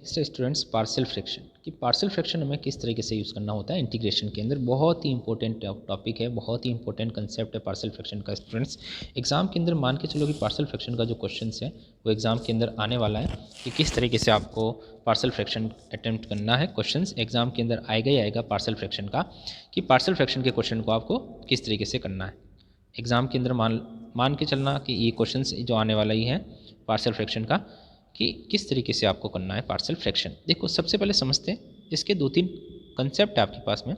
Students partial fraction कि partial fraction हमें किस तरीके से यूज़ करना होता है इंटीग्रेशन के अंदर। बहुत ही इंपॉर्टेंट टॉपिक है, बहुत ही इंपॉर्टेंट कंसेप्ट है पार्शियल फ्रैक्शन का। स्टूडेंट्स एग्जाम के अंदर मान के चलो कि पार्शियल फ्रैक्शन का जो क्वेश्चन है वो एग्जाम के अंदर आने वाला है कि किस तरीके से आपको पार्शियल फ्रैक्शन अटेम्प्ट करना है। क्वेश्चन एग्जाम के अंदर आएगा ही आएगा पार्शियल फ्रैक्शन का, कि पार्शियल फ्रैक्शन के क्वेश्चन को आपको किस तरीके से करना है एग्जाम के अंदर। मान के चलना कि ये क्वेश्चन जो आने वाला ही है पार्शियल फ्रैक्शन का, कि किस तरीके से आपको करना है पार्शियल फ्रैक्शन। देखो सबसे पहले समझते हैं, इसके दो तीन कंसेप्ट है आपके पास में,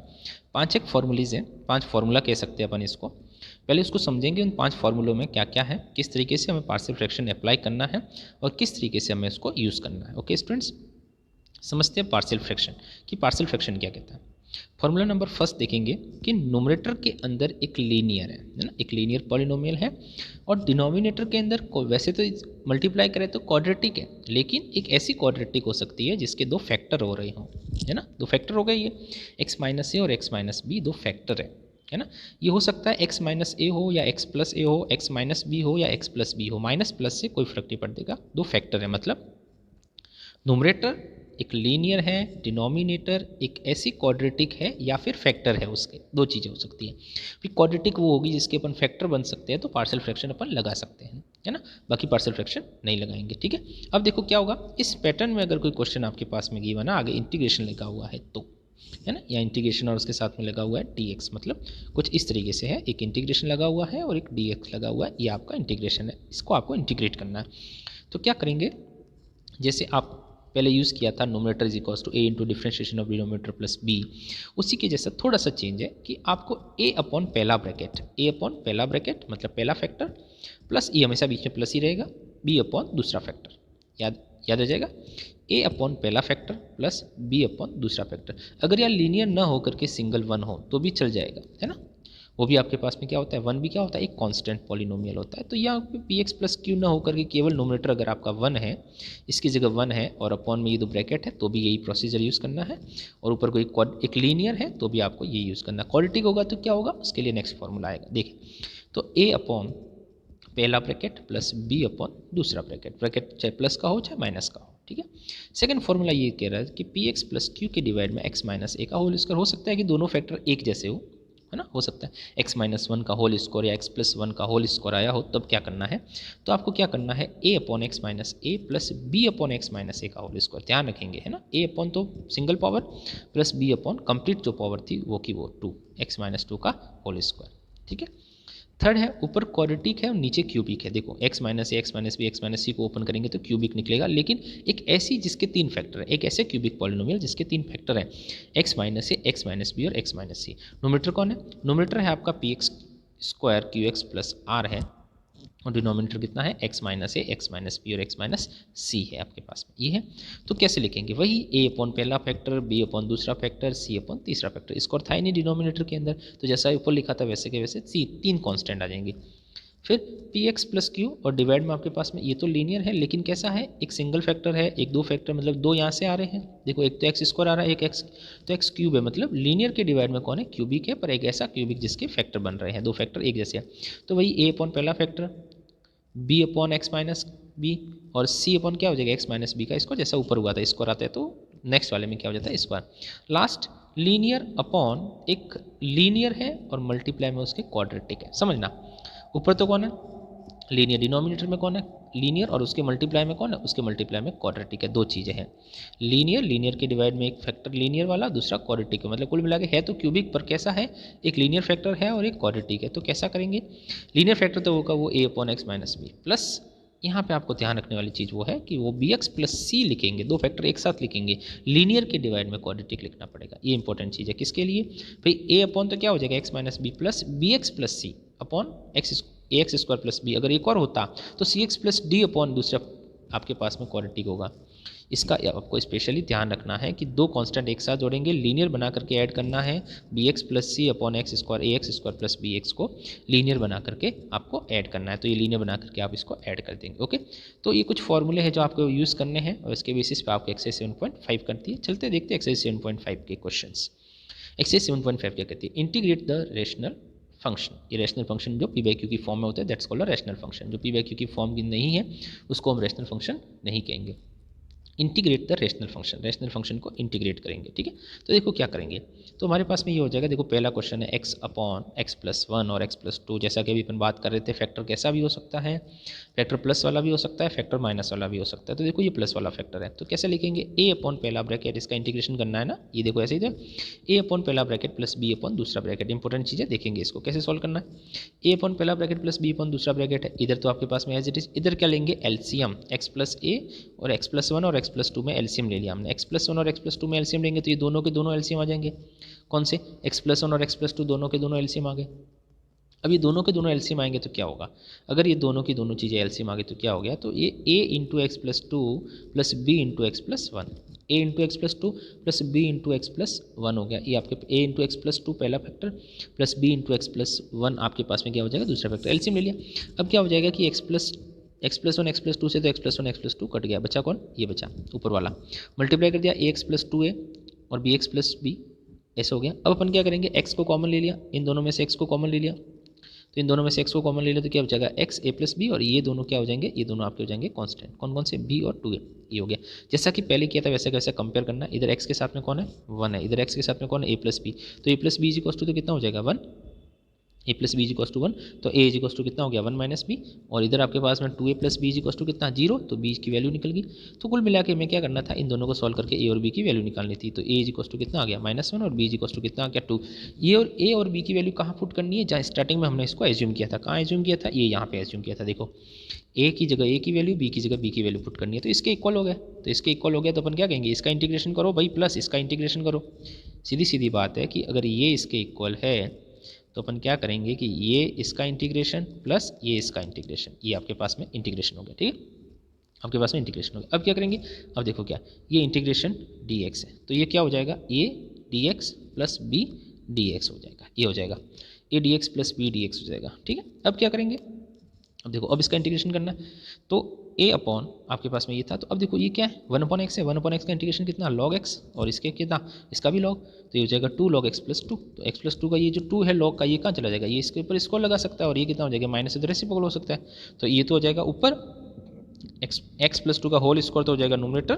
5 फॉर्मूलीज हैं, 5 फार्मूला कह सकते हैं अपन इसको। पहले उसको समझेंगे, उन 5 फार्मूलों में क्या क्या है, किस तरीके से हमें पार्शियल फ्रैक्शन अप्लाई करना है और किस तरीके से हमें इसको यूज़ करना है। ओके स्टूडेंट्स, समझते हैं पार्शियल फ्रैक्शन कि पार्शियल फ्रैक्शन क्या कहता है। फॉर्मूला नंबर फर्स्ट देखेंगे कि नोमरेटर के अंदर एक लीनियर है ना, एक लीनियर पॉलिनोमियल है, और डिनोमिनेटर के अंदर वैसे तो मल्टीप्लाई करें तो क्वाड्रेटिक है, लेकिन एक ऐसी क्वाड्रेटिक हो सकती है जिसके 2 फैक्टर हो रहे हों, है ना। 2 फैक्टर हो गए, ये x माइनस ए और x माइनस बी 2 फैक्टर है ना। ये हो सकता है x माइनस ए हो या x प्लस ए हो, x माइनस बी हो या x प्लस बी हो, माइनस प्लस से कोई फर्क नहीं पड़ेगा, 2 फैक्टर है। मतलब नोमरेटर एक लीनियर है, डिनोमिनेटर एक ऐसी क्वाड्रेटिक है या फिर फैक्टर है, उसके 2 चीज़ें हो सकती हैं। फिर क्वाड्रेटिक वो होगी जिसके अपन फैक्टर बन सकते हैं, तो पार्शियल फ्रैक्शन अपन लगा सकते हैं, है ना। बाकी पार्शियल फ्रैक्शन नहीं लगाएंगे, ठीक है। अब देखो क्या होगा इस पैटर्न में, अगर कोई क्वेश्चन आपके पास में गिवन है, आगे इंटीग्रेशन लगा हुआ है तो, है ना, या इंटीग्रेशन और उसके साथ में लगा हुआ है dx, मतलब कुछ इस तरीके से है, एक इंटीग्रेशन लगा हुआ है और एक dx लगा हुआ है, ये आपका इंटीग्रेशन है, इसको आपको इंटीग्रेट करना है। तो क्या करेंगे, जैसे आप पहले यूज़ किया था numerator is equals to A into differentiation of denominator plus B, उसी के जैसा थोड़ा सा चेंज है कि आपको ए अपॉन पहला ब्रैकेट, ए अपॉन पहला ब्रैकेट मतलब पहला फैक्टर, प्लस ई हमेशा बीच में प्लस ही रहेगा, बी अपॉन दूसरा फैक्टर, याद याद आ जाएगा, ए अपॉन पहला फैक्टर प्लस बी अपॉन दूसरा फैक्टर। अगर यार लीनियर ना हो करके सिंगल 1 हो तो भी चल जाएगा, है ना। वो भी आपके पास में क्या होता है, 1 भी क्या होता है, एक कांस्टेंट पॉलिनोमियल होता है। तो यहाँ पे पी एक्स प्लस क्यू ना होकर के केवल नोमिनेटर अगर आपका 1 है, इसकी जगह 1 है और अपॉन में ये 2 ब्रैकेट है, तो भी यही प्रोसीजर यूज़ करना है। और ऊपर कोई एक लीनियर है तो भी आपको ये यूज़ करना है। क्वाड्रेटिक होगा तो क्या होगा, उसके लिए नेक्स्ट फॉर्मूला आएगा, देखिए। तो ए अपॉन पहला ब्रैकेट प्लस बी अपॉन दूसरा ब्रैकेट, ब्रैकेट चाहे प्लस का हो चाहे माइनस का हो, ठीक है। सेकंड फॉर्मूला ये कह रहा है कि पी एक्स प्लस क्यू के डिवाइड में एक्स माइनस ए का होल स्क्वायर। हो सकता है कि दोनों फैक्टर एक जैसे हो, है ना, हो सकता है x माइनस 1 का होल स्क्वायर या x प्लस 1 का होल स्क्वायर आया हो, तब क्या करना है, तो आपको क्या करना है, a upon x minus A plus B upon x minus A का होल स्क्वायर, ध्यान रखेंगे, है ना। a अपॉन तो single power plus b upon complete जो पावर थी वो की वो 2 x माइनस 2 का होल स्क्वायर, ठीक है। थर्ड है, ऊपर क्वाड्रेटिक है और नीचे क्यूबिक है। देखो x minus A, X minus B, X minus C को ओपन करेंगे तो क्यूबिक निकलेगा, लेकिन एक ऐसी जिसके 3 फैक्टर है, एक ऐसे क्यूबिक पॉलिनोमियल जिसके 3 फैक्टर हैं, x minus A, X minus B और एक्स माइनस सी। नोमिनेटर कौन है, नोमिनेटर है आपका P X square Q X plus R है, और डिनोमिनेटर कितना है, x minus A, X minus B और एक्स माइनस सी है आपके पास में, ये है। तो कैसे लिखेंगे, वही a अपॉन पहला फैक्टर, b अपॉन दूसरा फैक्टर, c अपॉन तीसरा फैक्टर। इसको था ही नहीं डिनोमिनेटर के अंदर, तो जैसा ऊपर लिखा था वैसे के वैसे 3 कांस्टेंट आ जाएंगे। फिर पी एक्स प्लस क्यू और डिवाइड में आपके पास में ये तो लीनियर है, लेकिन कैसा है, एक सिंगल फैक्टर है, एक 2 फैक्टर, मतलब 2 यहाँ से आ रहे हैं। देखो एक तो एक्स स्क्वायर आ रहा है, एक एक्स, तो एक्स क्यूब है, मतलब लीनियर के डिवाइड में कौन है, क्यूबिक है, पर एक ऐसा क्यूबिक जिसके फैक्टर बन रहे हैं, 2 फैक्टर एक जैसे हैं। तो वही ए अपॉन पहला factor, B upon x minus B और सी अपॉन क्या हो जाएगा, एक्स माइनस बी का स्क्वायर, जैसा ऊपर हुआ था स्क्वायर आता है तो नेक्स्ट वाले में क्या हो जाता है, स्क्वायर। लास्ट लीनियर अपॉन एक लीनियर है और मल्टीप्लाई में उसके क्वाड्रेटिक है, समझना। ऊपर तो कौन है लीनियर, डिनोमिनेटर में कौन है लीनियर, और उसके मल्टीप्लाई में कौन है, उसके मल्टीप्लाई में क्वाड्रेटिक है। 2 चीज़ें हैं, लीनियर, लीनियर के डिवाइड में एक फैक्टर लीनियर वाला, दूसरा क्वाड्रेटिक है, मतलब कुल मिला के है तो क्यूबिक, पर कैसा है, एक लीनियर फैक्टर है और एक क्वाड्रेटिक है। तो कैसा करेंगे, लीनियर फैक्टर तो होगा वो A upon x minus B, plus यहाँ पे आपको ध्यान रखने वाली चीज़ वो है कि वो बी एक्स प्लस सी लिखेंगे, 2 फैक्टर एक साथ लिखेंगे, लीनियर के डिवाइड में क्वाड्रेटिक लिखना पड़ेगा, ये इंपॉर्टेंट चीज़ है। किसके लिए भाई, ए अपॉन तो क्या हो जाएगा X minus B plus B X plus C upon X, A X square plus B, अगर एक और होता तो C X plus D upon दूसरा आपके पास में क्वाड्रेटिक होगा। इसका आपको स्पेशली ध्यान रखना है कि 2 कांस्टेंट एक साथ जोड़ेंगे, लीनियर बना करके ऐड करना है, B X plus C upon X square, A X square plus B X को लीनियर बना करके आपको ऐड करना है, तो ये लीनियर बना करके आप इसको ऐड कर देंगे। ओके, तो ये कुछ फॉर्मूले हैं जो आपको यूज़ करने हैं और इसके बेसिस पे आपको एक्सरसाइज 7.5 करती है। चलते देखते हैं एक्सरसाइज 7.5 के क्वेश्चन। एक्सरसाइज 7.5 क्या कहती है, इंटीग्रेट द रेशनल फंक्शन। ये रैशनल फंक्शन जो पी बाई क्यू की फॉर्म में होता है that's called a rational function. जो पी बाई क्यू की फॉर्म की नहीं है उसको हम रैशनल फंक्शन नहीं कहेंगे। इंटीग्रेट द रैशनल फंक्शन को इंटीग्रेट करेंगे, ठीक है। तो देखो क्या करेंगे, तो हमारे पास में ये हो जाएगा, देखो पहला क्वेश्चन है x upon x plus one और एक्स प्लस टू, जैसा कि अभी अपन बात कर रहे थे, फैक्टर कैसा भी हो सकता है, फैक्टर प्लस वाला भी हो सकता है, फैक्टर माइनस वाला भी हो सकता है। तो देखो ये प्लस वाला फैक्टर है, तो कैसे लिखेंगे, ए अपॉन पहला ब्रैकेट, इसका इंटीग्रेशन करना है ना, ये देखो ऐसे ही था, ए अपॉन पहला ब्रैकेट प्लस बी अपॉन दूसरा ब्रैकेट। इंपॉर्टेंट चीज़ है, देखेंगे इसको कैसे सॉल्व करना है। ए अपॉन पहला ब्रैकेट प्लस बी अपॉन दूसरा ब्रैकेट है, इधर तो आपके पास में एज इट इज, इधर क्या लेंगे, एलसीएम, एक्स प्लस ए और एक्स प्लस वन और एक्स प्लस टू में एलसीएम ले लिया हमने, एक्स प्लस वन और एक्स प्लस टू में एलसीएम लेंगे तो ये दोनों के दोनों एलसीएम आ जाएंगे। कौन से, एक्स प्लस वन और एक्स प्लस टू दोनों के दोनों एलसीएम आ गए। अब ये दोनों के दोनों एलसीएम आएंगे तो क्या होगा, अगर ये दोनों की दोनों चीज़ें एलसीएम आ गई तो क्या हो गया, तो ये A into X plus two plus B into X plus one, A into X plus two plus B into X plus one हो गया। ये आपके A into X plus two पहला factor plus B into X plus one आपके पास में क्या हो जाएगा, दूसरा फैक्टर, एलसीएम ले लिया। अब क्या हो जाएगा कि x plus one x plus to से तो X plus one x plus to cut गया, बचा कौन, ये बचा ऊपर वाला, मल्टीप्लाई कर दिया ए एक्स प्लस टू ए और बी एक्स प्लस बी, ऐसा हो गया। अब अपन क्या करेंगे, एक्स को कॉमन ले लिया, इन दोनों में से एक्स को कॉमन ले लिया, तो इन दोनों में से एक्स को कॉमन ले लिया तो क्या बचेगा, एक्स ए प्लस बी, और ये दोनों क्या हो जाएंगे, ये दोनों आपके हो जाएंगे कांस्टेंट, कौन कौन से, बी और टू ए, ये हो गया। जैसा कि पहले किया था वैसे कैसे कंपेयर करना, इधर एक्स के साथ में कौन है, वन है, इधर एक्स के साथ में कौन है, ए प्लस बी, तो A plus B is equal to तो कितना हो जाएगा, one, A plus B is equal to one, तो ए इज इक्वल टू कितना हो गया, वन माइनस बी, और इधर आपके पास में two A plus B is equal to कितना, जीरो, तो बी की वैल्यू निकल गई। तो कुल मिला के हमें क्या करना था, इन दोनों को सॉल्व करके ए और बी की वैल्यू निकालनी थी, तो ए इज इक्वल टू कितना आ गया, माइनस वन, और बी इज इक्वल टू कितना आ गया, टू। ये और ए और बी की वैल्यू कहाँ पुट करनी है, जहाँ स्टार्टिंग में हमने इसको एज्यूम किया था, कहाँ एज्यूम किया था, ये यहाँ पे एज्यूम किया था, देखो ए की जगह ए की वैल्यू, बी की जगह बी की वैल्यू पुट करनी है, तो इसके इक्वल हो गया, तो इसके इक्वल हो गया तो अपन क्या कहेंगे, इसका इंटीग्रेशन करो भाई, प्लस इसका इंटीग्रेशन करो। सीधी सीधी बात है कि अगर ये इसके इक्वल है तो अपन क्या करेंगे कि ये इसका इंटीग्रेशन प्लस ये इसका इंटीग्रेशन, ये आपके पास में इंटीग्रेशन हो गया, ठीक है, आपके पास में इंटीग्रेशन हो गया। अब क्या करेंगे, अब देखो क्या, ये इंटीग्रेशन डी एक्स है, तो ये क्या हो जाएगा, A D X plus B D X हो जाएगा, ये हो जाएगा A D X plus B D X हो जाएगा, ठीक है। अब क्या करेंगे, अब देखो, अब इसका इंटीग्रेशन करना है, तो ए अपॉन आपके पास में ये था, तो अब देखो ये क्या है, वन अपॉन एक्स है, वन अपॉन एक्स का इंटीग्रेशन कितना, लॉग एक्स, और इसके कितना, इसका भी लॉग, तो ये हो जाएगा two log X plus two, तो एक्स प्लस टू का ये जो टू है लॉग का, ये कहाँ चला जाएगा, ये इसके ऊपर इसको लगा सकता है, और ये कितना हो जाएगा, माइनस इधर रेसिप्रोकल हो सकता है, तो ये तो हो जाएगा ऊपर, एक्स प्लस टू का होल स्क्वायर तो हो जाएगा नोमिनेटर,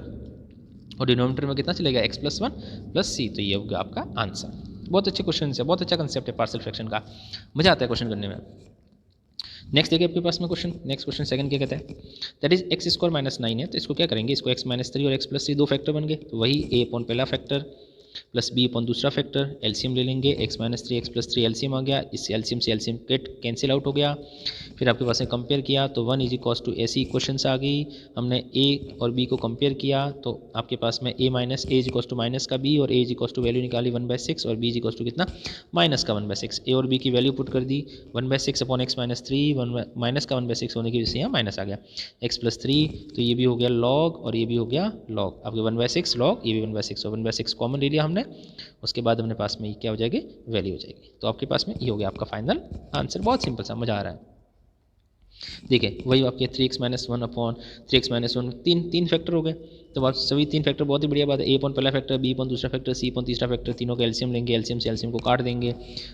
और डिनोमिनेटर में कितना चलेगा, एक्स प्लस वन प्लस सी, तो ये होगा आपका आंसर। बहुत अच्छे क्वेश्चन है, बहुत अच्छा कंसेप्ट है पार्शियल फ्रैक्शन का, मजा आता है क्वेश्चन करने में। नेक्स्ट देखिए आपके पास में क्वेश्चन, नेक्स्ट क्वेश्चन सेकंड क्या कहता है, that is x square minus nine है, तो इसको क्या करेंगे, इसको एक्स माइनस थ्री और एक्स प्लस थ्री दो फैक्टर बन गए, तो वही ए अपॉन पहला फैक्टर प्लस बी अपॉन दूसरा फैक्टर, एलसीएम ले लेंगे, x minus three x plus three LCM आ गया, इस एलसीएम से एलसीएम कैंसिल आउट हो गया। फिर आपके पास में कंपेयर किया तो वन इज इक्वल्स टू ऐसी इक्वेशन आ गई, हमने ए और बी को कंपेयर किया तो आपके पास में A minus A is equals to minus का बी, और A is equals to value निकाली 1/6 और बी इज इक्वल्स टू कितना, माइनस का 1/6, ए और बी की वैल्यू पुट कर दी 1/6 upon x minus three, minus का 1/6 होने की वजह से यहाँ माइनस आ गया, एक्स प्लस थ्री, तो ये भी हो गया लॉग और ये भी हो गया लॉग, आपके 1/6 लॉग, ये भी 1/6, और 1/6 कॉमन ले लिया हमने, उसके बाद अपने पास में क्या हो जाएगी, वैल्यू हो जाएगी, तो आपके पास में ये हो गया आपका फाइनल आंसर। बहुत सिंपल सा, मजा आ रहा है। देखिए वही आपके 3x minus one upon 3x minus one, तीन फैक्टर हो गए, तो आप सभी तीन फैक्टर, बहुत ही बढ़िया बात है, ए अपॉन पहला फैक्टर, बी अपॉन दूसरा फैक्टर, सी अपॉन तीसरा फैक्टर, तीनों का एलसीएम लेंगे, एलसीएम से एलसीएम को काट देंगे,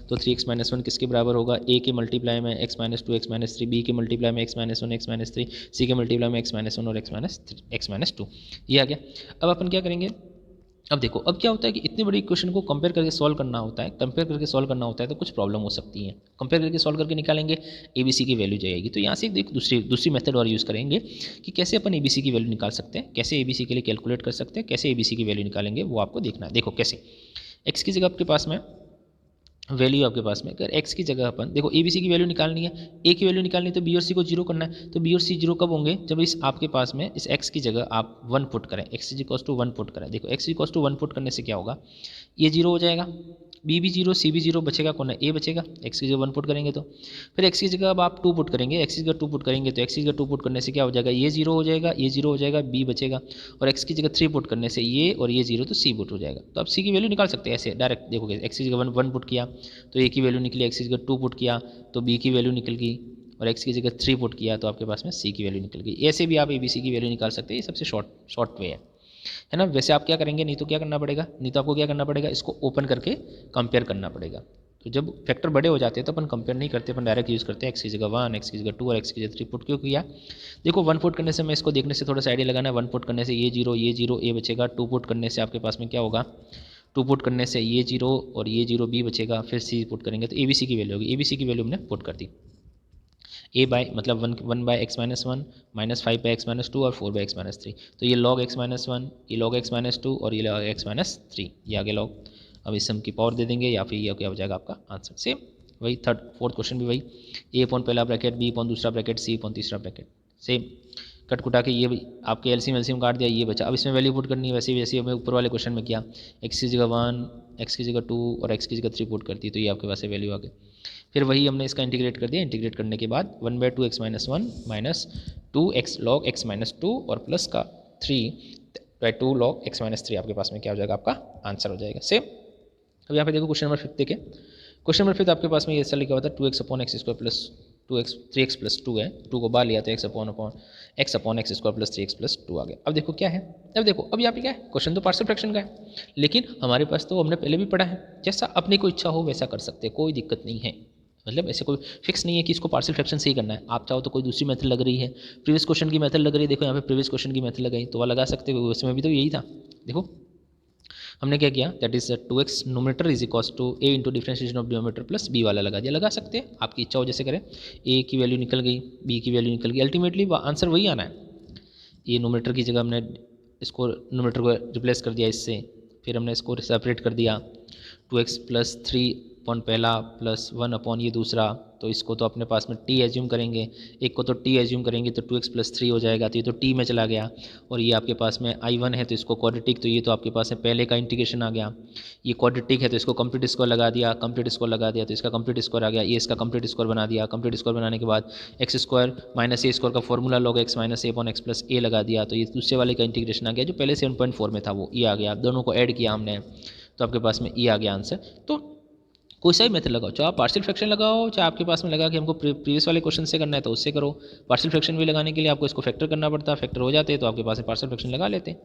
तो 3x माइनस वन किसके बराबर होगा, ए के मल्टीप्लाई में x minus two x minus three, B के मल्टीप्लाई में x minus one x minus three, C के मल्टीप्लाई में x माइनस वन और एक्स माइनस टू, ये आ गया। अब अपन क्या करेंगे, अब देखो अब क्या होता है कि इतनी बड़ी इक्वेशन को कंपेयर करके सॉल्व करना होता है, कंपेयर करके सॉल्व करना होता है तो कुछ प्रॉब्लम हो सकती है, कंपेयर करके सॉल्व करके निकालेंगे ए बी सी की वैल्यू जाएगी, तो यहाँ से एक दूसरी मेथड और यूज़ करेंगे कि कैसे अपन ए बी सी की वैल्यू निकाल सकते हैं, कैसे ए बी सी के लिए कैलकुलेट कर सकते हैं, कैसे ए बी सी की वैल्यू निकालेंगे वो आपको देखना है। देखो कैसे, एक्स की जगह आपके पास में वैल्यू आपके पास में, अगर एक्स की जगह अपन देखो ए बी सी की वैल्यू निकालनी है, ए की वैल्यू निकालनी है तो बी और सी को जीरो करना है, तो बी और सी जीरो कब होंगे, जब इस आपके पास में इस एक्स की जगह आप वन पुट करें, X is equal to one put करें, देखो X is equal to one put करने से क्या होगा, ये जीरो हो जाएगा, बी भी जीरो सी भी जीरो, बचेगा कौन है, ए बचेगा, एक्स की जगह वन पुट करेंगे तो, फिर एक्स की जगह अब आप टू पुट करेंगे, एक्स की जगह टू पुट करेंगे तो एक्स की जगह टू पुट करने से क्या हो जाएगा, ये जीरो हो जाएगा, ये जीरो हो जाएगा, बी बचेगा, और एक्स की जगह थ्री पुट करने से ये और ये जीरो, तो सी पुट हो जाएगा। तो आप सी की वैल्यू निकाल सकते हैं ऐसे डायरेक्ट, देखोगे एक्स की जगह वन पुट किया तो ए की वैल्यू निकली, एक्स की जगह टू पुट किया तो बी की वैल्यू निकल गई, और एक्स की जगह थ्री पुट किया तो आपके पास में सी की वैल्यू निकल गई। ऐसे भी आप ए बी सी की वैल्यू निकाल सकते हैं, ये सबसे शॉर्ट वे है ना। वैसे आप क्या करेंगे, नहीं तो क्या करना पड़ेगा, नहीं तो आपको क्या करना पड़ेगा, इसको ओपन करके कंपेयर करना पड़ेगा, तो तो जब फैक्टर बड़े हो जाते हैं तो अपन कंपेयर नहीं करते, अपन डायरेक्ट यूज़ करते हैं एक्स की जगह 1, एक्स की जगह 2 और एक्स की जगह 3 पुट क्यों किया। देखो 1 पुट करने से मैं इसको देखने से थोड़ा सा आइडिया लगाना है। 1 पुट करने से ये जीरो ए बचेगा। 2 पुट करने से आपके पास में क्या होगा, 2 पुट करने से ये जीरो और ये जीरो बी बचेगा। फिर सी पुट करेंगे तो ए बी सी की वैल्यू होगी। ए बी सी की वैल्यू हमने पुट कर दी। ए बाय मतलब one by x minus one, minus 5 by x minus 2 और 4 बाई एक्स माइनस 3। तो ये लॉग एक्स माइनस 1, ये लॉग एक्स माइनस 2 और ये लॉग एक्स माइनस 3, ये आगे लॉग। अब इस सम की पावर दे देंगे या फिर ये क्या हो जाएगा आपका आंसर। सेम वही फोर्थ क्वेश्चन भी वही, ए अपॉन पहला ब्रैकेट, बी अपॉन दूसरा ब्रैकेट, सी अपॉन तीसरा ब्रैकेट। सेम कट कुटा के ये भी आपके एलसीएम काट दिया, ये बचा। अब इसमें वैल्यू पुट करनी है वैसे वैसे हमें ऊपर वाले क्वेश्चन में किया। एक्स की जगह 1, एक्स की जगह 2 और एक्स की जगह 3 पुट करती, तो ये आपके पास वैल्यू आ गई। फिर वही हमने इसका इंटीग्रेट कर दिया। इंटीग्रेट करने के बाद 1/2 x minus 1 minus 2 x log x minus 2 और प्लस का 3/2 लॉग एक्स माइनस 3 आपके पास में क्या हो जाएगा, आपका आंसर हो जाएगा। सेम अब यहाँ पे देखो क्वेश्चन नंबर 5 देखें। क्वेश्चन नंबर 5 आपके पास में ये ऐसा लिखा हुआ था 2x upon X square plus 3x plus 2 है। 2 को बाहर लिया तो x upon X square plus 3x plus 2 आ गया। अब देखो क्या है, अब देखो अब यहाँ पे क्या है, क्वेश्चन तो पार्शियल फ्रैक्शन का है, लेकिन हमारे पास तो हमने पहले भी पढ़ा है, जैसा अपनी को इच्छा हो वैसा कर सकते हैं, कोई दिक्कत नहीं है। मतलब ऐसे कोई फिक्स नहीं है कि इसको पार्शियल फ्रैक्शन से ही करना है। आप चाहो तो कोई दूसरी मेथड लग रही है, प्रीवियस क्वेश्चन की मेथड लग रही है, देखो यहाँ पे प्रीवियस क्वेश्चन की मेथड लगाई तो वह लगा सकते हो, उसमें भी तो यही था। देखो हमने क्या किया, that is 2x numerator is equals to a into differentiation of denominator plus b वाला लगा दिया। लगा सकते हैं, आपकी इच्छा हो जैसे करें। a की वैल्यू निकल गई, b की वैल्यू निकल गई, अल्टीमेटली आंसर वही आना है। ये नोमीटर की जगह हमने इसको नोमीटर को रिप्लेस कर दिया इससे, फिर हमने इसको सेपरेट कर दिया 2x प्लस 3 अपॉन पहला प्लस 1 अपॉन ये दूसरा। तो इसको तो अपने पास में t एज्यूम करेंगे, एक को तो t एज्यूम करेंगे तो 2x प्लस 3 हो जाएगा, तो ये तो t में चला गया। और ये आपके पास में i1 है तो इसको क्वाड्रेटिक, तो ये तो आपके पास में पहले का इंटीग्रेशन आ गया। ये क्वाड्रेटिक है तो इसको कंप्लीट स्क्वायर लगा दिया, कंप्लीट स्क्वायर लगा दिया तो इसका कंप्लीट स्क्वायर आ गया। ये इसका कंप्लीट स्क्वायर बना दिया, कंप्लीट स्क्वायर बनाने के बाद एक्स स्क्वायर माइनस ए स्क्वायर का फॉर्मूला लॉग एक्स माइनस ए अपॉन एक्स प्लस ए लगा दिया, तो ये दूसरे वाले का इंटीग्रेशन आ गया जो पहले 7.4 में था, वो ये आ गया। दोनों को ऐड किया हमने तो आपके पास में ये आ गया आंसर। तो कोई सा भी मेथड लगाओ, चाहे आप पार्शियल फ्रैक्शन लगाओ, चाहे आपके पास में लगा कि हमको प्रीवियस वाले क्वेश्चन से करना है तो उससे करो। पार्शियल फ्रैक्शन भी लगाने के लिए आपको इसको फैक्टर करना पड़ता है, फैक्टर हो जाते हैं तो आपके पास में पार्शियल फ्रैक्शन लगा लेते हैं।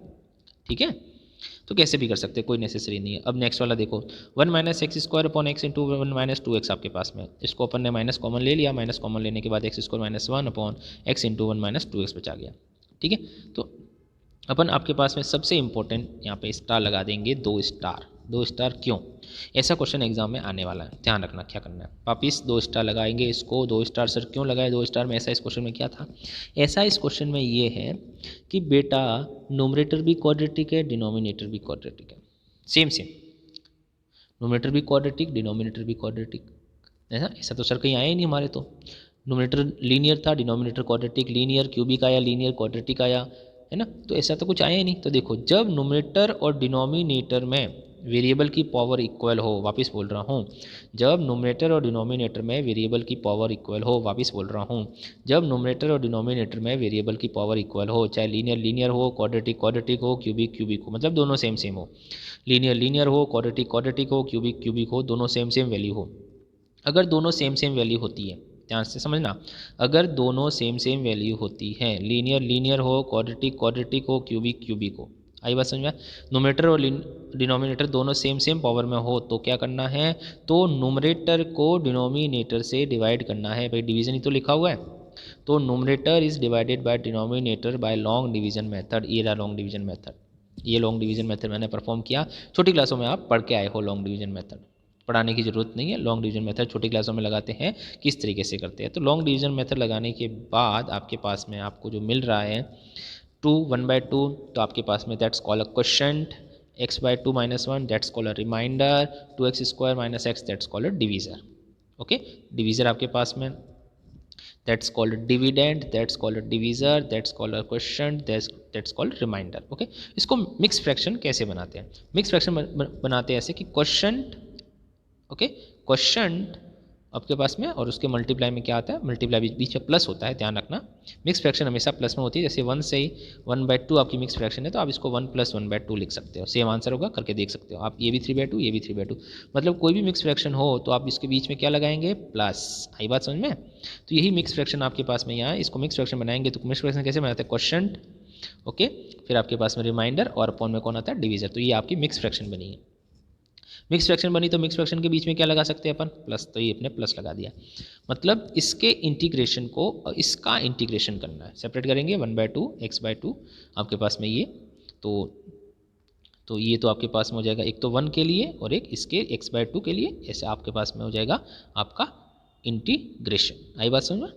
ठीक है, तो कैसे भी कर सकते हैं, कोई नेसेसरी नहीं है। अब नेक्स्ट वाला देखो 1 minus x square upon x into 1 minus 2x आपके पास में, इसको अपन ने माइनस कॉमन ले लिया, माइनस कॉमन लेने के बाद x square minus 1 upon x into 1 minus 2x बचा गया। ठीक है, तो अपन आपके पास में सबसे इंपॉर्टेंट यहाँ पे स्टार लगा देंगे, 2 स्टार। 2 स्टार क्यों, ऐसा क्वेश्चन एग्जाम में आने वाला है, ध्यान रखना क्या करना है। वापिस 2 स्टार लगाएंगे इसको। 2 स्टार सर क्यों लगाए 2 स्टार में, ऐसा इस क्वेश्चन में क्या था, ऐसा इस क्वेश्चन में ये है कि बेटा नोमरेटर भी क्वाड्रेटिक है, डिनोमिनेटर भी क्वाड्रेटिक है, सेम सेम नोमरेटर भी क्वाड्रेटिक, डिनोमिनेटर भी क्वाड्रेटिक। ऐसा तो सर कहीं आया ही नहीं हमारे तो। नोमिनेटर लीनियर था, डिनोमिनेटर क्वाड्रेटिक, लीनियर क्यूबिक आया, लीनियर क्वाड्रेटिक आया, है ना। तो ऐसा तो कुछ आया ही नहीं। तो देखो जब नोमिनेटर और डिनोमिनेटर में वेरिएबल की पावर इक्वल हो, वापस बोल रहा हूँ, जब नोमिनेटर और डिनोमिनेटर में वेरिएबल की पावर इक्वल हो, वापस बोल रहा हूँ, जब नोमिनेटर और डिनोमिनेटर में वेरिएबल की पावर इक्वल हो, चाहे लीनियर लीनियर हो, क्वाड्रेटिक क्वाड्रेटिक हो, क्यूबिक क्यूबिक हो, मतलब दोनों सेम सेम हो, लीनियर लीनियर हो, क्वाड्रेटिक क्वाड्रेटिक हो, क्यूबिक क्यूबिक हो, दोनों सेम सेम वैल्यू हो। अगर दोनों सेम सेम वैल्यू होती है, ध्यान से समझना, अगर दोनों सेम सेम वैल्यू होती है, लीनियर लीनियर हो, क्वाड्रेटिक क्वाड्रेटिक हो, क्यूबिक क्यूबिक हो, आई बात समझ में। नोमिनेटर और डिनोमिनेटर दोनों सेम सेम पावर में हो तो क्या करना है, तो नोमिनेटर को डिनोमिनेटर से डिवाइड करना है। भाई डिवीजन ही तो लिखा हुआ है, तो nominator is divided by denominator by long division method. ये रहा लॉन्ग डिवीजन मेथड, ये लॉन्ग डिवीजन मेथड मैंने परफॉर्म किया। छोटी क्लासों में आप पढ़ के आए हो लॉन्ग डिवीजन मेथड, पढ़ाने की ज़रूरत नहीं है। लॉन्ग डिवीजन मेथड छोटी क्लासों में लगाते हैं, किस तरीके से करते हैं। तो लॉन्ग डिवीजन मेथड लगाने के बाद आपके पास में आपको जो मिल रहा है 2 1/2, तो आपके पास में that's called a quotient, x/2 - 1 that's called a remainder, 2x square minus x that's called a divisor. Okay, divisor आपके पास में that's called dividend, that's called divisor, that's called quotient, that's called remainder. Okay, इसको mix fraction कैसे बनाते हैं, mix fraction बनाते हैं ऐसे कि क्वोशिएंट, ओके, क्वोशिएंट आपके पास में और उसके मल्टीप्लाई में क्या आता है, मल्टीप्लाई बीच में प्लस होता है, ध्यान रखना। मिक्स फ्रैक्शन हमेशा प्लस में होती है, जैसे 1 से 1/2 आपकी मिक्स फ्रैक्शन है तो आप इसको 1 + 1/2 लिख सकते हो, सेम आंसर होगा, करके देख सकते हो आप। ये भी 3/2, ये भी 3/2, मतलब कोई भी मिक्स फ्रैक्शन हो तो आप इसके बीच में क्या लगाएंगे, प्लस। आई बात समझ में। तो यही मिक्स फ्रैक्शन आपके पास में यहाँ, इसको मिक्स फ्रैक्शन बनाएंगे तो मिक्स फ्रैक्शन कैसे बनाते हैं, क्वोशिएंट, ओके, फिर आपके पास में रिमाइंडर और अपॉन में कौन आता है, डिवीज़र। तो ये आपकी मिक्स फ्रैक्शन बनी है। मिक्स फ्रैक्शन बनी तो मिक्स फ्रैक्शन के बीच में क्या लगा सकते हैं अपन, प्लस, तो ये अपने प्लस लगा दिया। मतलब इसके इंटीग्रेशन को और इसका इंटीग्रेशन करना है, सेपरेट करेंगे 1/2 x/2 आपके पास में ये, तो ये तो आपके पास में हो जाएगा एक तो 1 के लिए और एक इसके x/2 के लिए, ऐसे आपके पास में हो जाएगा आपका इंटीग्रेशन। आई बात समझ में,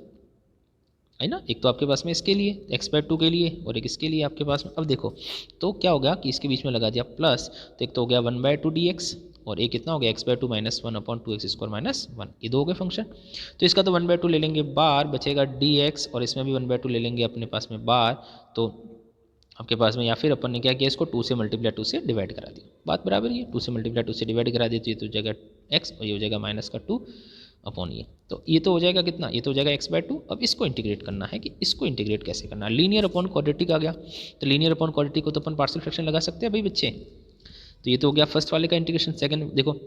है ना। एक तो आपके पास में इसके लिए x/2 के लिए और एक इसके लिए आपके पास में। अब देखो तो क्या हो गया कि इसके बीच में लगा दिया प्लस, तो एक तो हो गया 1/2 dx और एक कितना हो गया x/2 - 1/2x² - 1, ये दो हो गए फंक्शन। तो इसका तो 1/2 ले लेंगे बार, बचेगा dx और इसमें भी 1/2 ले लेंगे अपने पास में बार, तो आपके पास में, या फिर अपन ने क्या किया, इसको 2 से मल्टीप्लाई 2 से डिवाइड करा दिया। बात बराबर ही है, 2 से मल्टीप्लाई 2 से डिवाइड करा दी तो ये तो हो जाएगा x और ये हो जाएगा -2 अपॉन ये, तो ये तो हो जाएगा कितना, ये तो हो जाएगा x/2। अब इसको इंटीग्रेट करना है कि इसको इंटीग्रेट कैसे करना है, लीनियर अपॉन क्वाड्रेटिक आ गया, तो लीनियर अपॉन क्वाड्रेटिक को तो अपन पार्शियल फ्रैक्शन लगा सकते हैं भाई बच्चे। तो ये तो हो गया फर्स्ट वाले का इंटीग्रेशन। सेकंड देखो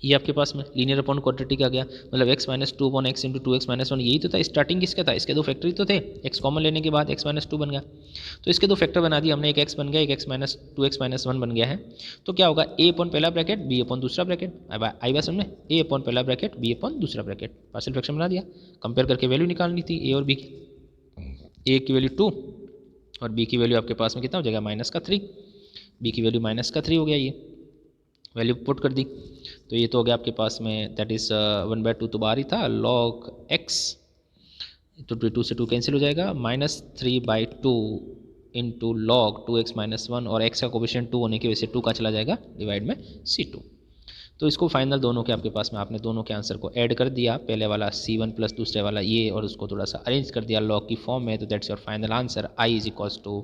ये आपके पास में लीनियर अपॉन क्वाड्रेटिक आ गया, मतलब x - 2 upon x into 2x - 1, यही तो था स्टार्टिंग किसका था, इसके दो फैक्टर ही तो थे, x कॉमन लेने के बाद x - 2 बन गया, तो इसके दो फैक्टर बना दिए हमने, एक x बन गया, एक x - 2x - 1 बन गया है। तो क्या होगा, a अपॉन पहला ब्रैकेट b अपॉन दूसरा ब्रैकेट, आई बात समझ में, a अपॉन पहला ब्रैकेट b अपॉन दूसरा ब्रैकेट, पार्शियल फ्रैक्शन बना दिया। कंपेयर करके वैल्यू निकालनी थी a और b की, a की वैल्यू 2 और b की वैल्यू आपके पास में कितना हो जाएगा -3, b की वैल्यू -3 हो गया, ये वैल्यू पुट कर दी, तो ये तो हो गया आपके पास में, दैट इज़ 1/2 तो बाहर ही था, log x, तो 2 से 2 कैंसिल हो जाएगा, -3/2 इंटू log 2x - 1 और x का कोफिशिएंट 2 होने की वजह से 2 का चला जाएगा डिवाइड में c2। तो इसको फाइनल दोनों के आपके पास में आपने दोनों के आंसर को ऐड कर दिया, पहले वाला c1 प्लस दूसरे वाला ये, और उसको थोड़ा सा अरेंज कर दिया log की फॉर्म में, तो that's your final answer, i is equals to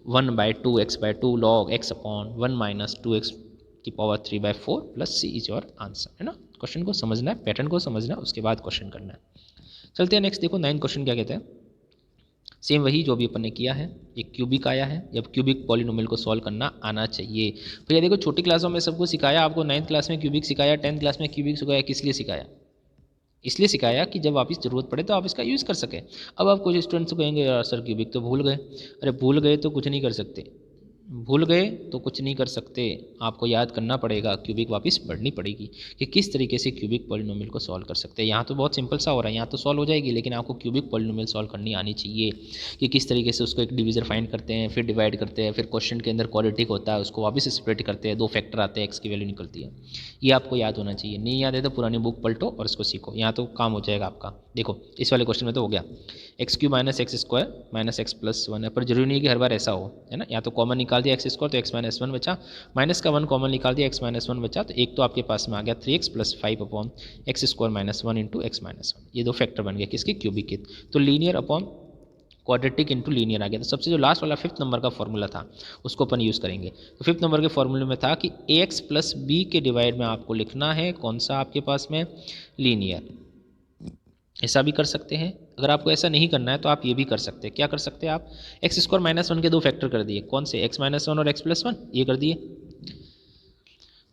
1/2 x/2 log x upon 1 - 2x की power 3/4 plus C is your answer, है ना। क्वेश्चन को समझना है, पैटर्न को समझना है, उसके बाद क्वेश्चन करना है। चलते हैं नेक्स्ट, देखो 9 क्वेश्चन क्या कहते हैं, सेम वही जो भी अपन ने किया है, एक क्यूबिक आया है, जब क्यूबिक पॉलिनोमियल को सॉल्व करना आना चाहिए। भैया देखो छोटी क्लासों में सबको सिखाया, आपको 9th क्लास में क्यूबिक सिखाया, 10th क्लास में क्यूबिक सिखाया, किस लिए सिखाया, इसलिए सिखाया कि जब वापस ज़रूरत पड़े तो आप इसका यूज़ कर सकें। अब आप कुछ स्टूडेंट्स को कहेंगे यार सर क्यूबिक तो भूल गए, अरे भूल गए तो कुछ नहीं कर सकते, भूल गए तो कुछ नहीं कर सकते, आपको याद करना पड़ेगा, क्यूबिक वापस पढ़नी पड़ेगी कि किस तरीके से क्यूबिक पॉलिनोमियल को सॉल्व कर सकते हैं। यहाँ तो बहुत सिंपल सा हो रहा है, यहाँ तो सॉल्व हो जाएगी, लेकिन आपको क्यूबिक पॉलिनोमियल सॉल्व करनी आनी चाहिए कि किस तरीके से उसको एक डिवीज़र फाइंड करते हैं, फिर डिवाइड करते हैं, फिर क्वेश्चन के अंदर क्वाड्रेटिक होता है उसको वापस स्प्लिट करते हैं, दो फैक्टर आते हैं, एक्स की वैल्यू निकलती है, ये आपको याद होना चाहिए। नहीं याद है तो पुरानी बुक पलटो और इसको सीखो, यहाँ तो काम हो जाएगा आपका। देखो इस वाले क्वेश्चन में तो हो गया x³ - x² - x + 1 है, पर जरूरी नहीं है कि हर बार ऐसा हो, है ना। या तो कॉमन निकाल दिया x² तो x - 1 बचा, माइनस का 1 कॉमन निकाल दिया x - 1 बचा, तो एक तो आपके पास में आ गया 3x + 5 upon x² - 1 into x - 1, ये दो फैक्टर बन गए किसके, क्यूबिक के। तो linear upon quadratic into linear आ गया। तो सबसे जो लास्ट वाला 5th नंबर का फॉर्मूला था उसको अपन यूज़ करेंगे। तो 5th नंबर के फॉर्मूले में था कि ax + b के डिवाइड में आपको लिखना है कौन सा आपके पास में, लीनियर। ऐसा भी कर सकते हैं, अगर आपको ऐसा नहीं करना है तो आप ये भी कर सकते हैं। क्या कर सकते हैं आप, x² - 1 के दो फैक्टर कर दिए, कौन से, x - 1 और x + 1, ये कर दिए।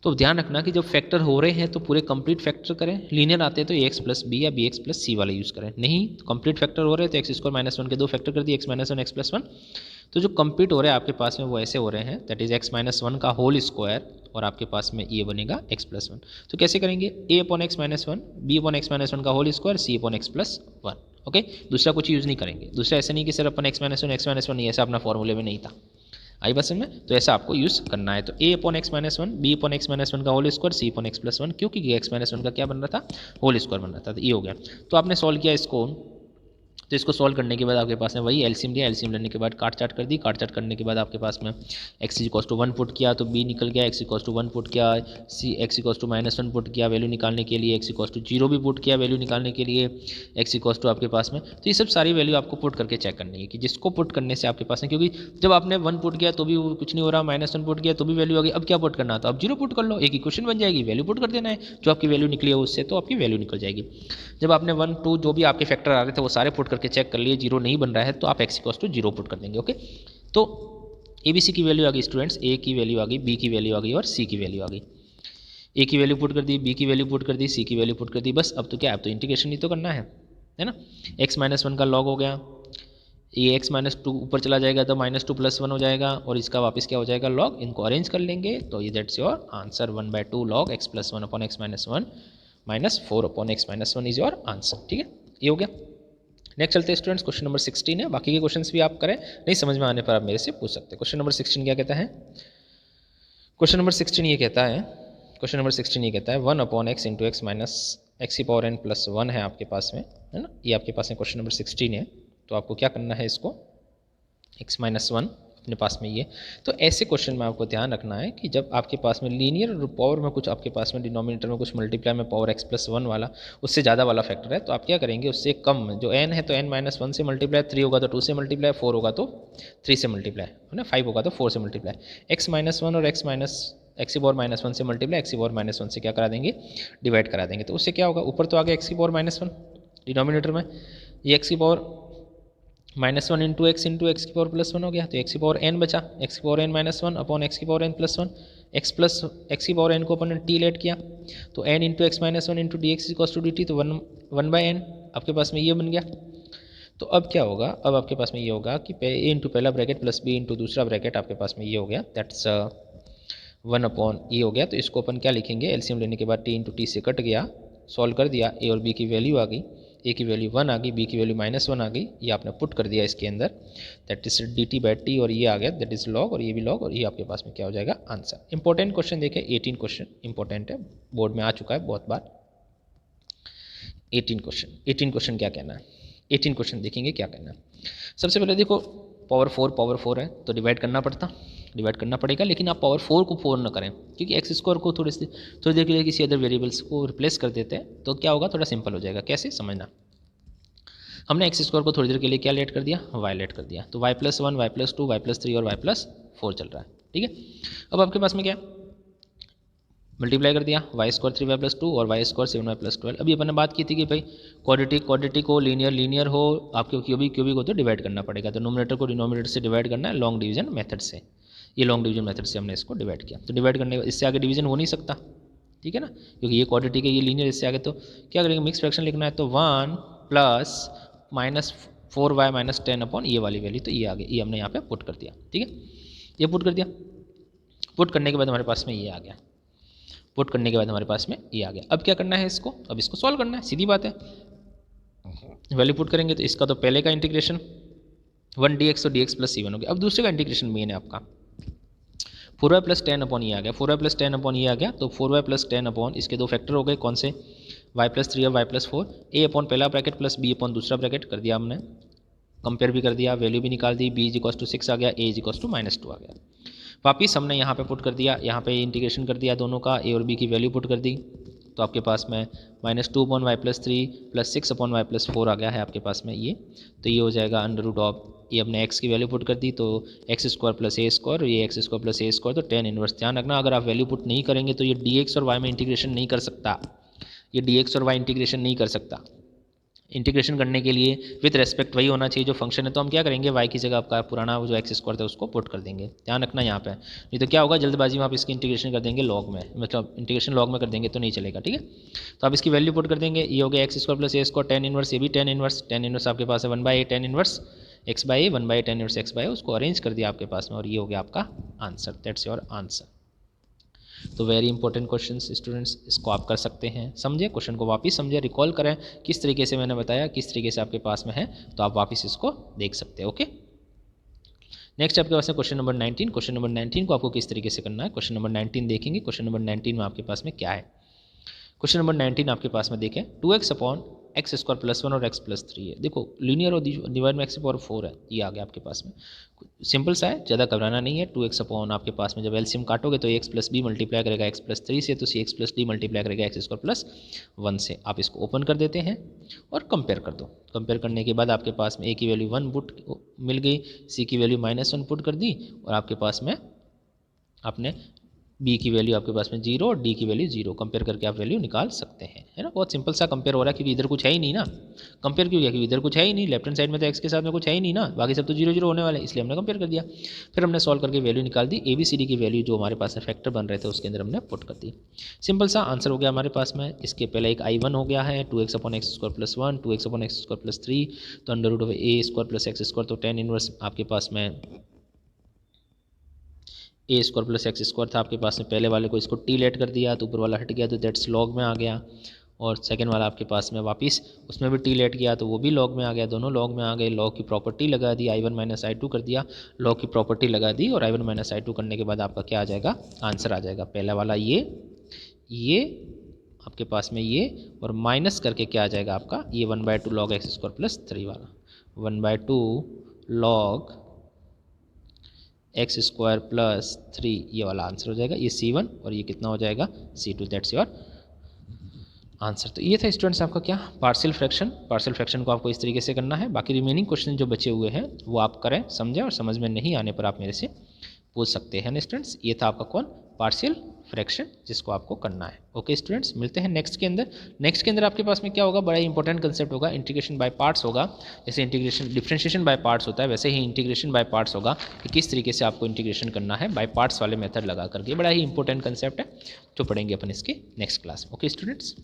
तो ध्यान रखना कि जब फैक्टर हो रहे हैं तो पूरे कंप्लीट फैक्टर करें, लीनियर आते हैं तो ax + b या bx + c वाला यूज़ करें, नहीं तो कंप्लीट फैक्टर हो रहे हैं तो x² - 1 के दो फैक्टर कर दिए, x - 1 x + 1। तो जो कंप्लीट हो रहे हैं आपके पास में वो ऐसे हो रहे हैं, दैट इज x - 1 का होल स्क्वायर और आपके पास में ये बनेगा x + 1। तो कैसे करेंगे, a upon x - 1, b upon x - 1 का whole square, c upon x + 1। Okay, दूसरा कुछ यूज़ नहीं करेंगे, दूसरा ऐसे नहीं कि सर अपन x - 1 x - 1 नहीं, ऐसा अपना फॉर्मूले में नहीं था, आई बस में, तो ऐसा आपको यूज़ करना है। तो a upon x - 1, b upon x - 1 का whole square, c upon x + 1, क्योंकि x - 1 का क्या बन रहा था, होल स्क्वायर बन रहा था, तो ये हो गया। तो आपने सॉल्व किया इसको, तो इसको सॉल्व करने के बाद आपके पास में वही एलसीएम लिया, एलसीएम लेने के बाद काट चाट कर दी, काट चाट करने के बाद आपके पास में x = 1 पुट किया तो b निकल गया, x = 1 पुट किया, x = -1 पुट किया वैल्यू निकालने के लिए, x = 0 भी पुट किया वैल्यू निकालने के लिए, x = आपके पास में, तो ये सब सारी वैल्यू आपको पुट करके चेक करनी है कि जिसको पुट करने से आपके पास में, क्योंकि जब आपने 1 पुट किया तो भी कुछ नहीं हो रहा, -1 पुट किया तो भी वैल्यू आ गई, अब क्या पुट करना था, अब 0 पुट कर लो, एक इक्वेशन बन जाएगी, वैल्यू पुट कर देना है, जो आपकी वैल्यू निकली है उससे तो आपकी वैल्यू निकल जाएगी। जब आपने 1 2 जो भी आपके फैक्टर आ रहे थे वो सारे पुट करके चेक कर लिए, 0 नहीं बन रहा है तो आप x = 0 पुट कर देंगे। ओके, तो ABC की वैल्यू आ गई स्टूडेंट्स, a की वैल्यू आ गई, b की वैल्यू आ गई और c की वैल्यू आ गई। a की वैल्यू पुट कर दी, b की वैल्यू पुट कर दी, c की वैल्यू पुट कर दी, बस अब तो क्या, अब तो इंटीग्रेशन ही तो करना है ना। x - 1 का लॉग हो गया, ये x माइनस टू ऊपर चला जाएगा तो -2 + 1 हो जाएगा और इसका वापस क्या हो जाएगा log, इनको अरेंज कर लेंगे तो ये that's your answer 1/2 log x + 1 upon x - 1 -4 upon x - 1 is your answer. ठीक है, ये हो गया। नेक्स्ट चलते हैं स्टूडेंट्स, क्वेश्चन नंबर 16 है। बाकी के क्वेश्चंस भी आप करें, नहीं समझ में आने पर आप मेरे से पूछ सकते हैं। क्वेश्चन नंबर 16 क्या कहता है? क्वेश्चन नंबर 16 ये कहता है, क्वेश्चन नंबर 16 ये कहता है 1 upon x into X minus x की पावर n प्लस 1 है आपके पास में, है ना, ये आपके पास में क्वेश्चन नंबर 16 है। तो आपको क्या करना है, इसको x माइनस 1 अपने पास में ये, तो ऐसे क्वेश्चन में आपको ध्यान रखना है कि जब आपके पास में लीनियर पावर में कुछ आपके पास में डिनोमिनेटर में कुछ मल्टीप्लाई में पावर x प्लस 1 वाला उससे ज़्यादा वाला फैक्टर है, तो आप क्या करेंगे, उससे कम जो n है तो n माइनस 1 से मल्टीप्लाई, 3 होगा तो 2 से मल्टीप्लाई, 4 होगा तो 3 से मल्टीप्लाई, है ना, 5 होगा तो 4 से मल्टीप्लाई। x माइनस 1 और x की पावर माइनस 1 से मल्टीप्लाई, x की पावर माइनस 1 से क्या करा देंगे, डिवाइड करा देंगे। तो उससे क्या होगा, ऊपर तो आ गया x की पावर माइनस 1 डिनोमिनेटर में, ये x की पावर -1 इंटू एक्स की पावर प्लस 1 हो गया, तो एक्स की पावर n बचा, एक्स की power n minus 1 upon X की पावर n प्लस 1, एक्स की पावर n को अपन ने t लेट किया तो n into X minus 1 into D X equals to D T, तो 1/n आपके पास में ये बन गया। तो अब क्या होगा, अब आपके पास में ये होगा कि a इंटू पहला ब्रैकेट प्लस b इंटू दूसरा ब्रैकेट आपके पास में ये हो गया, दैट्स 1 अपॉन e हो गया। तो इसको अपन क्या लिखेंगे, एलसीएम लेने के बाद t इंटू टी से कट गया, सॉल्व कर दिया, a और b की वैल्यू आ गई, a की वैल्यू 1 आ गई, b की वैल्यू -1 आ गई, ये आपने पुट कर दिया इसके अंदर, दैट इज dt/t और ये आ गया दैट इज लॉग और ये भी लॉग और ये आपके पास में क्या हो जाएगा, आंसर। इंपॉर्टेंट क्वेश्चन देखें, 18 क्वेश्चन इंपॉर्टेंट है, बोर्ड में आ चुका है बहुत बार। 18 क्वेश्चन क्या कहना है, 18 क्वेश्चन देखेंगे क्या कहना है। सबसे पहले देखो पावर 4 है तो डिवाइड करना पड़ेगा, लेकिन आप पावर 4 को 4 न करें, क्योंकि एक्स स्क्वायर को थोड़ी देर के लिए किसी अदर वेरिएबल्स को रिप्लेस कर देते हैं तो क्या होगा, थोड़ा सिंपल हो जाएगा। कैसे समझना, हमने एक्स स्क्वायर को थोड़ी देर के लिए क्या लेट कर दिया, वाई लेट कर दिया, तो y + 1 y + 2 y + 3 और y + 4 चल रहा है। ठीक है, अब आपके पास में क्या मल्टीप्लाई कर दिया, y² 3y + 2 और y² 7y + 12। अभी अपन ने बात की थी कि भाई क्वाड्रेटिक हो, लीनियर हो, आपको क्यूबिक हो तो डिवाइड करना पड़ेगा, तो नोमिनेटर को डिनोमिनेटर से डिवाइड करना है लॉन्ग डिवीजन मेथड से, ये लॉन्ग डिवीजन मेथड से हमने इसको डिवाइड किया। तो डिवाइड करने इससे आगे डिवीजन हो नहीं सकता, ठीक है ना, क्योंकि ये क्वाड्रेटिक है, ये लीनियर, इससे आगे तो क्या करेंगे, मिक्स फ्रैक्शन लिखना है, तो 1 + -4y - 10 अपॉन ये वाली वैल्यू, तो ये आगे ये हमने यहाँ पे पुट कर दिया। ठीक है, ये पुट कर दिया, पुट करने के बाद हमारे पास में ये आ गया, पुट करने के बाद हमारे पास में ये आ गया। अब क्या करना है इसको, अब इसको सॉल्व करना है, सीधी बात है, वैल्यू पुट करेंगे तो इसका तो पहले का इंटीग्रेशन 1 dx तो dx + c1 हो गया। अब दूसरे का इंटीग्रेशन मेन है आपका 4y + 10 अपॉन ये आ गया, 4y + 10 अपॉन ये आ गया, तो 4y + 10 अपॉन इसके दो फैक्टर हो गए, कौन से, y + 3 और y + 4, a अपॉन पहला ब्रैकेट प्लस b अपॉन दूसरा ब्रैकेट कर दिया हमने, कंपेयर भी कर दिया, वैल्यू भी निकाल दी, b = 6 आ गया, a = -2 आ गया। वापिस हमने यहाँ पे पुट कर दिया, यहाँ पे इंटीग्रेशन कर दिया दोनों का, a और b की वैल्यू पुट कर दी, तो आपके पास में -2/y + 3 + 6/y + 4 आ गया है आपके पास में ये, तो ये हो जाएगा √, ये हमने x की वैल्यू पुट कर दी, तो x² + a², ये x² + a², तो tan इनवर्स। ध्यान रखना, अगर आप वैल्यू पुट नहीं करेंगे तो ये dx और y में इंटीग्रेशन नहीं कर सकता, ये dx और y इंटीग्रेशन नहीं कर सकता। इंटीग्रेशन करने के लिए विद रेस्पेक्ट वही होना चाहिए जो फंक्शन है, तो हम क्या करेंगे, y की जगह आपका पुराना जो x² था उसको पुट कर देंगे। ध्यान रखना यहाँ पे, नहीं तो क्या होगा, जल्दबाजी में आप इसकी इंटीग्रेशन कर देंगे लॉग में, मतलब इंटीग्रेशन लॉग में कर देंगे तो नहीं चलेगा। ठीक है, तो आप इसकी वैल्यू पुट कर देंगे, ये हो गया x² + a², tan इनवर्स, ये भी tan इनवर्स आपके पास है 1/a tan inverse x/a, 1/a tan inverse x/a, उसको अरेंज कर दिया आपके पास में और ये हो गया आपका आंसर, दैट्स योर आंसर। तो वेरी इंपॉर्टेंट क्वेश्चन स्टूडेंट्स, इसको आप कर सकते हैं, समझे क्वेश्चन को, वापस समझे, रिकॉल करें किस तरीके से मैंने बताया, किस तरीके से आपके पास में है, तो आप वापस इसको देख सकते हैं। ओके, नेक्स्ट आपके पास है क्वेश्चन नंबर 19। क्वेश्चन नंबर 19 को आपको किस तरीके से करना है, क्वेश्चन नंबर 19 देखेंगे। क्वेश्चन नंबर 19 में आपके पास में क्या है, क्वेश्चन नंबर 19 आपके पास में देखें, 2x अपॉन x² + 1 और x + 3 है। देखो लीनियर और डिवाइड में x की पावर 4 है, ये आ गया आपके पास में, सिंपल सा है, ज़्यादा घबराना नहीं है। 2x अपॉन आपके पास में जब एलसीएम काटोगे तो x + b मल्टीप्लाई करेगा x + 3 से, तो c x + d मल्टीप्लाई करेगा x² + 1 से। आप इसको ओपन कर देते हैं और कंपेयर कर दो, कंपेयर करने के बाद आपके पास में a की वैल्यू 1 पुट मिल गई, c की वैल्यू -1 पुट कर दी और आपके पास में आपने बी की वैल्यू आपके पास में 0 और डी की वैल्यू 0, कंपेयर करके आप वैल्यू निकाल सकते हैं, है ना। बहुत सिंपल सा कंपेयर हो रहा है क्योंकि इधर कुछ है ही नहीं ना। कंपेयर क्यों किया, क्योंकि इधर कुछ है ही नहीं, लेफ्ट हैंड साइड में तो एक्स के साथ में कुछ है ही नहीं ना, बाकी सब तो 0 0 होने वाले, इसलिए हमने कंपेयर कर दिया। फिर हमने सॉल्व करके वैल्यू निकाल दी, ABCD की वैल्यू जो हमारे पास फैक्टर बन रहे थे उसके अंदर हमने पुट कर दी। सिंपल सा आंसर हो गया हमारे पास में। इसके पहले एक I1 हो गया है 2x/x² + 1 2x/x² + 3, तो √a² + x², तो tan इनवर्स आपके पास में a² + x² था आपके पास में। पहले वाले को इसको टी लेट कर दिया तो ऊपर वाला हट गया, तो दैट्स लॉग में आ गया। और सेकंड वाला आपके पास में वापस उसमें भी टी लेट किया तो वो भी लॉग में आ गया, दोनों लॉग में आ गए। लॉग की प्रॉपर्टी लगा दी, I1 - I2 कर दिया, लॉग की प्रॉपर्टी लगा दी, और I1 - I2 करने के बाद आपका क्या आ जाएगा, आंसर आ जाएगा। पहला वाला ये आपके पास में ये, और माइनस करके क्या आ जाएगा आपका, ये 1/2 log x² + 3 वाला, 1/2 log x² + 3 ये वाला आंसर हो जाएगा। ये C1 और ये कितना हो जाएगा, C2, दैट्स योर आंसर। तो ये था स्टूडेंट्स आपका क्या, पार्शियल फ्रैक्शन। पार्शियल फ्रैक्शन को आपको इस तरीके से करना है। बाकी रिमेनिंग क्वेश्चन जो बचे हुए हैं वो आप करें, समझें, और समझ में नहीं आने पर आप मेरे से पूछ सकते हैं ना स्टूडेंट्स। ये था आपका कौन, पार्शियल फ्रैक्शन, जिसको आपको करना है। ओके स्टूडेंट्स, मिलते हैं नेक्स्ट के अंदर। नेक्स्ट के अंदर आपके पास में क्या होगा, बड़ा इंपॉर्टेंट कंसेप्ट होगा, इंटीग्रेशन बाय पार्ट्स होगा। जैसे इंटीग्रेशन डिफरेंशिएशन बाय पार्ट्स होता है, वैसे ही इंटीग्रेशन बाय पार्ट्स होगा कि किस तरीके से आपको इंटीग्रेशन करना है बाय पार्ट्स वाले मेथड लगा करके। बड़ा ही इंपॉर्टेंट कंसेप्ट है जो पढ़ेंगे अपन इसके नेक्स्ट क्लास में। Okay students.